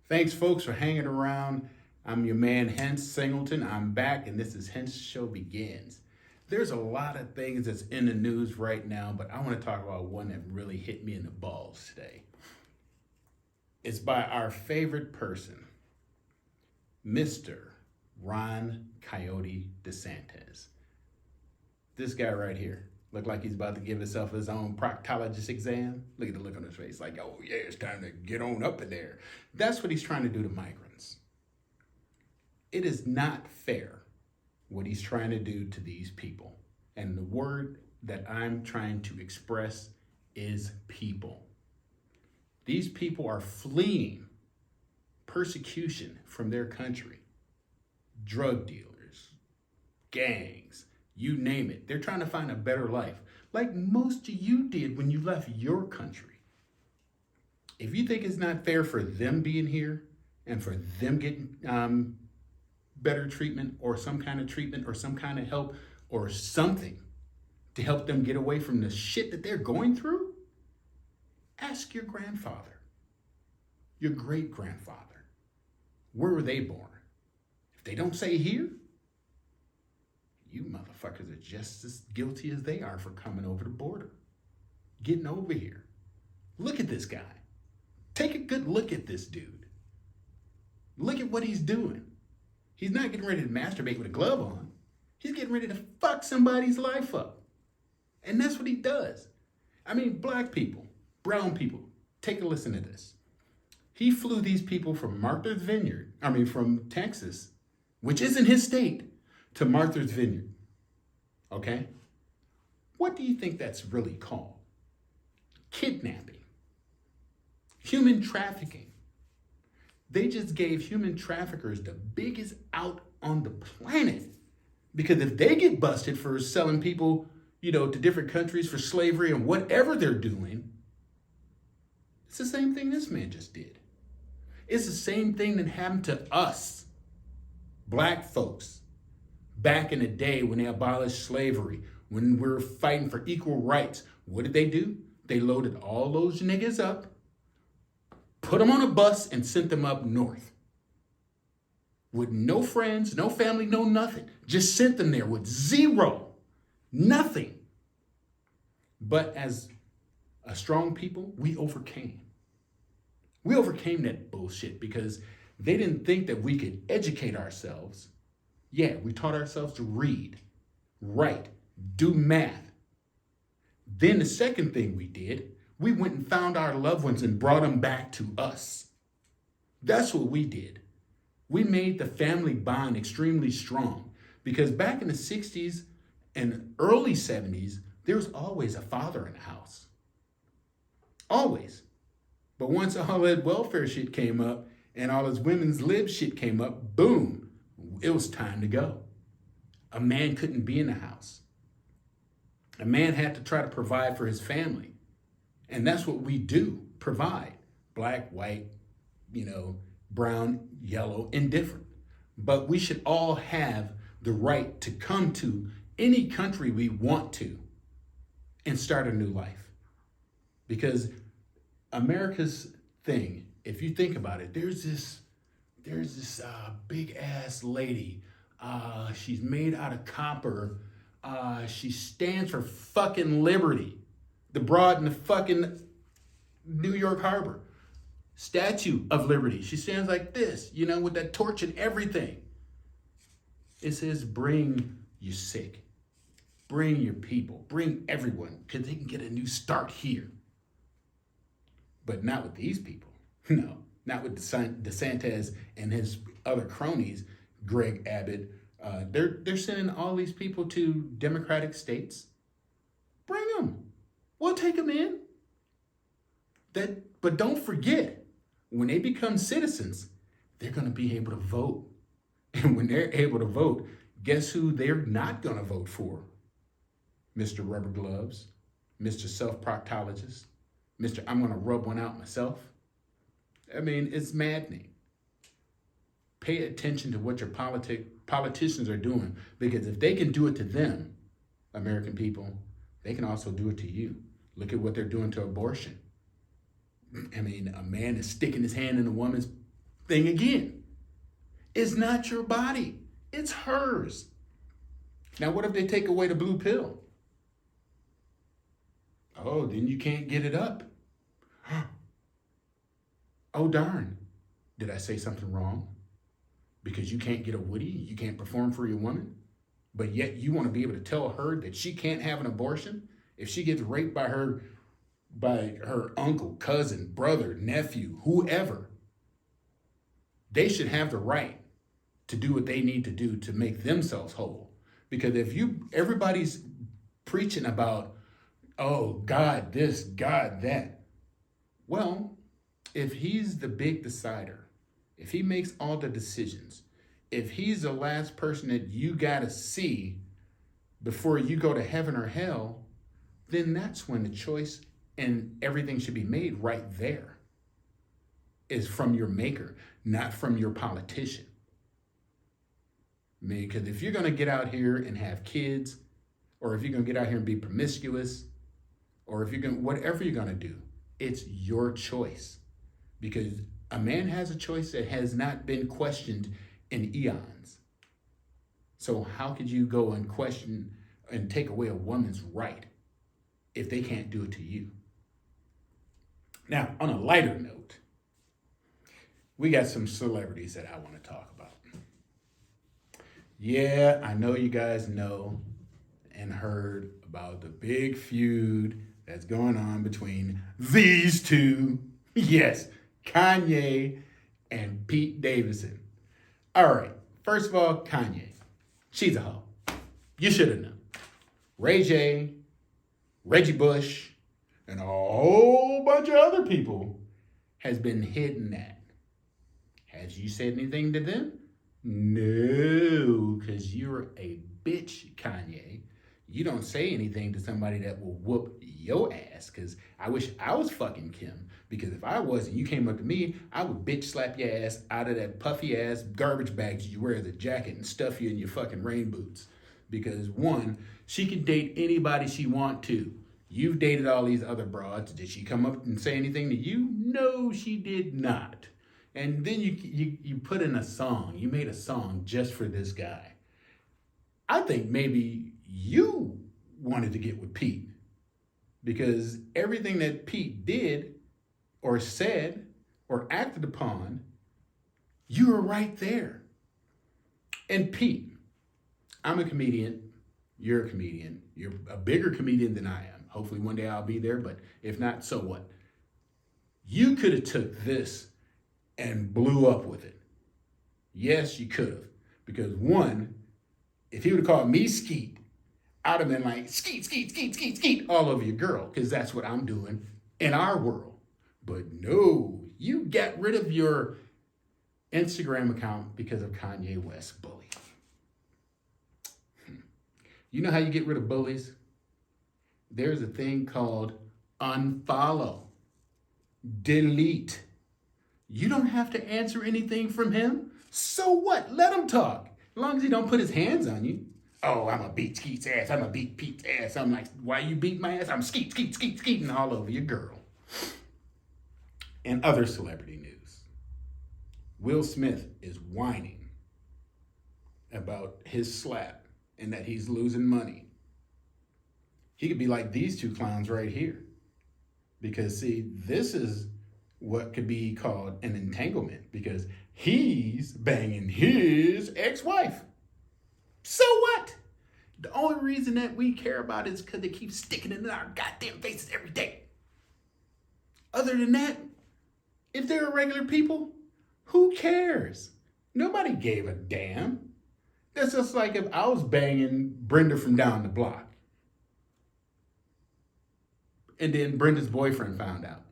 Thanks, folks, for hanging around. I'm your man, Hence Singleton. I'm back, and this is Hence Show Begins. There's a lot of things that's in the news right now, but I want to talk about one that really hit me in the balls today. It's by our favorite person, Mr. Ron Coyote DeSantis. This guy right here looked like he's about to give himself his own proctologist exam. Look at the look on his face, like, oh yeah, it's time to get on up in there. That's what he's trying to do to migrants. It is not fair what he's trying to do to these people. And the word that I'm trying to express is people. These people are fleeing persecution from their country. Drug dealers, gangs, you name it. They're trying to find a better life, like most of you did when you left your country. If you think it's not fair for them being here and for them getting better treatment or some kind of help or something to help them get away from the shit that they're going through, ask your grandfather, your great grandfather. Where were they born? If they don't say here, you motherfuckers are just as guilty as they are for coming over the border, getting over here. Look at this guy. Take a good look at this dude. Look at what he's doing. He's not getting ready to masturbate with a glove on. He's getting ready to fuck somebody's life up. And that's what he does. I mean, black people, brown people, take a listen to this. He flew these people from from Texas, which isn't his state, to Martha's Vineyard. Okay? What do you think that's really called? Kidnapping. Human trafficking. They just gave human traffickers the biggest out on the planet. Because if they get busted for selling people, to different countries for slavery and whatever they're doing, it's the same thing this man just did. It's the same thing that happened to us, black folks, back in the day when they abolished slavery, when we were fighting for equal rights. What did they do? They loaded all those niggas up, put them on a bus, and sent them up north. With no friends, no family, no nothing. Just sent them there with zero, nothing. But as a strong people, we overcame. We overcame that bullshit because they didn't think that we could educate ourselves. Yeah, we taught ourselves to read, write, do math. Then the second thing we did, we went and found our loved ones and brought them back to us. That's what we did. We made the family bond extremely strong because back in the 60s and early 70s, there was always a father in the house. Always. But once all that welfare shit came up and all this women's lib shit came up, boom, it was time to go. A man couldn't be in the house. A man had to try to provide for his family. And that's what we do, provide. Black, white, brown, yellow, indifferent. But we should all have the right to come to any country we want to and start a new life. Because America's thing, if you think about it, there's this big ass lady. She's made out of copper. She stands for fucking liberty. The broad in the fucking New York Harbor. Statue of Liberty. She stands like this, with that torch and everything. It says, bring your sick. Bring your people. Bring everyone. Because they can get a new start here. But not with these people. No. Not with DeSantis and his other cronies, Greg Abbott. They're sending all these people to Democratic states. Bring them. We'll take them in. But don't forget, when they become citizens, they're going to be able to vote. And when they're able to vote, guess who they're not going to vote for? Mr. Rubber Gloves, Mr. Self-Proctologist, Mr. I'm going to rub one out myself. I mean, it's maddening. Pay attention to what your politicians are doing, because if they can do it to them, American people, they can also do it to you. Look at what they're doing to abortion. I mean, a man is sticking his hand in a woman's thing again. It's not your body. It's hers. Now, what if they take away the blue pill? Oh, then you can't get it up. Oh, darn. Did I say something wrong? Because you can't get a Woody, you can't perform for your woman, but yet you want to be able to tell her that she can't have an abortion if she gets raped by her uncle, cousin, brother, nephew, whoever. They should have the right to do what they need to do to make themselves whole. Because if everybody's preaching about, oh, God this, God that. Well, if he's the big decider, if he makes all the decisions, if he's the last person that you got to see before you go to heaven or hell, then that's when the choice and everything should be made right there. Is from your maker, not from your politician. I mean, because if you're going to get out here and have kids, or if you're going to get out here and be promiscuous, or if you're going, whatever you're going to do, it's your choice. Because a man has a choice that has not been questioned in eons. So how could you go and question and take away a woman's right if they can't do it to you? Now, on a lighter note, we got some celebrities that I want to talk about. Yeah, I know you guys know and heard about the big feud that's going on between these two. Yes, Kanye and Pete Davidson. All right, first of all, Kanye. She's a hoe. You should have known. Ray J, Reggie Bush, and a whole bunch of other people has been hitting that. Has you said anything to them? No, because you're a bitch, Kanye. You don't say anything to somebody that will whoop your ass, because I wish I was fucking Kim. Because if I wasn't, you came up to me, I would bitch slap your ass out of that puffy ass garbage bags you wear as a jacket and stuff you in your fucking rain boots. Because one, she can date anybody she want to. You've dated all these other broads. Did she come up and say anything to you? No, she did not. And then you put in a song. You made a song just for this guy. I think maybe you wanted to get with Pete, because everything that Pete did or said or acted upon, you were right there. And Pete, I'm a comedian. You're a comedian. You're a bigger comedian than I am. Hopefully one day I'll be there, but if not, so what? You could have took this and blew up with it. Yes, you could have. Because one, if he would have called me Skeet, I'd have been like, Skeet, Skeet, Skeet, Skeet, Skeet, all over your girl, because that's what I'm doing in our world. But no, you got rid of your Instagram account because of Kanye West bully. You know how you get rid of bullies? There's a thing called unfollow, delete. You don't have to answer anything from him. So what? Let him talk. As long as he don't put his hands on you. Oh, I'm going to beat Skeet's ass. I'm going to beat Pete's ass. I'm like, why you beat my ass? I'm Skeet, Skeet, Skeet, Skeeting all over your girl. And other celebrity news. Will Smith is whining about his slap and that he's losing money. He could be like these two clowns right here. Because, see, this is what could be called an entanglement, because he's banging his ex-wife. So what? The only reason that we care about it is because they keep sticking it in our goddamn faces every day. Other than that, if they're regular people, who cares? Nobody gave a damn. That's just like if I was banging Brenda from down the block, and then Brenda's boyfriend found out.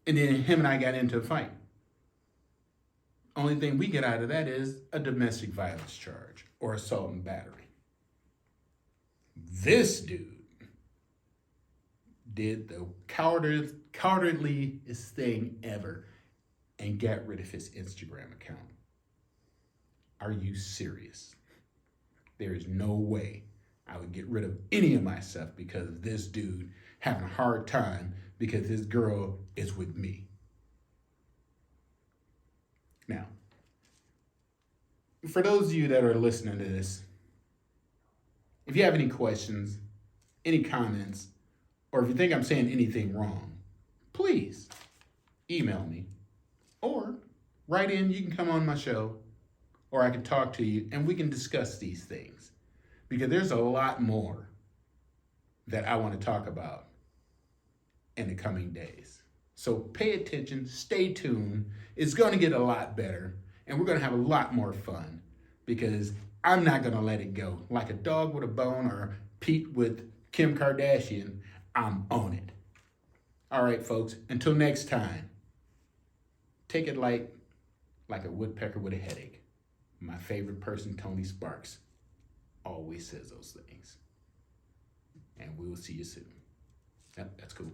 And then him and I got into a fight. Only thing we get out of that is a domestic violence charge or assault and battery. This dude did the cowardliest thing ever and got rid of his Instagram account. Are you serious? There is no way I would get rid of any of my stuff because of this dude having a hard time because his girl is with me. Now, for those of you that are listening to this, if you have any questions, any comments, or if you think I'm saying anything wrong, please email me or write in. You can come on my show or I can talk to you and we can discuss these things because there's a lot more that I want to talk about in the coming days. So pay attention, stay tuned. It's going to get a lot better and we're going to have a lot more fun because I'm not going to let it go. Like a dog with a bone or Pete with Kim Kardashian, I'm on it. All right, folks, until next time, take it light like a woodpecker with a headache. My favorite person, Tony Sparks, always says those things. And we will see you soon. Yep, that's cool.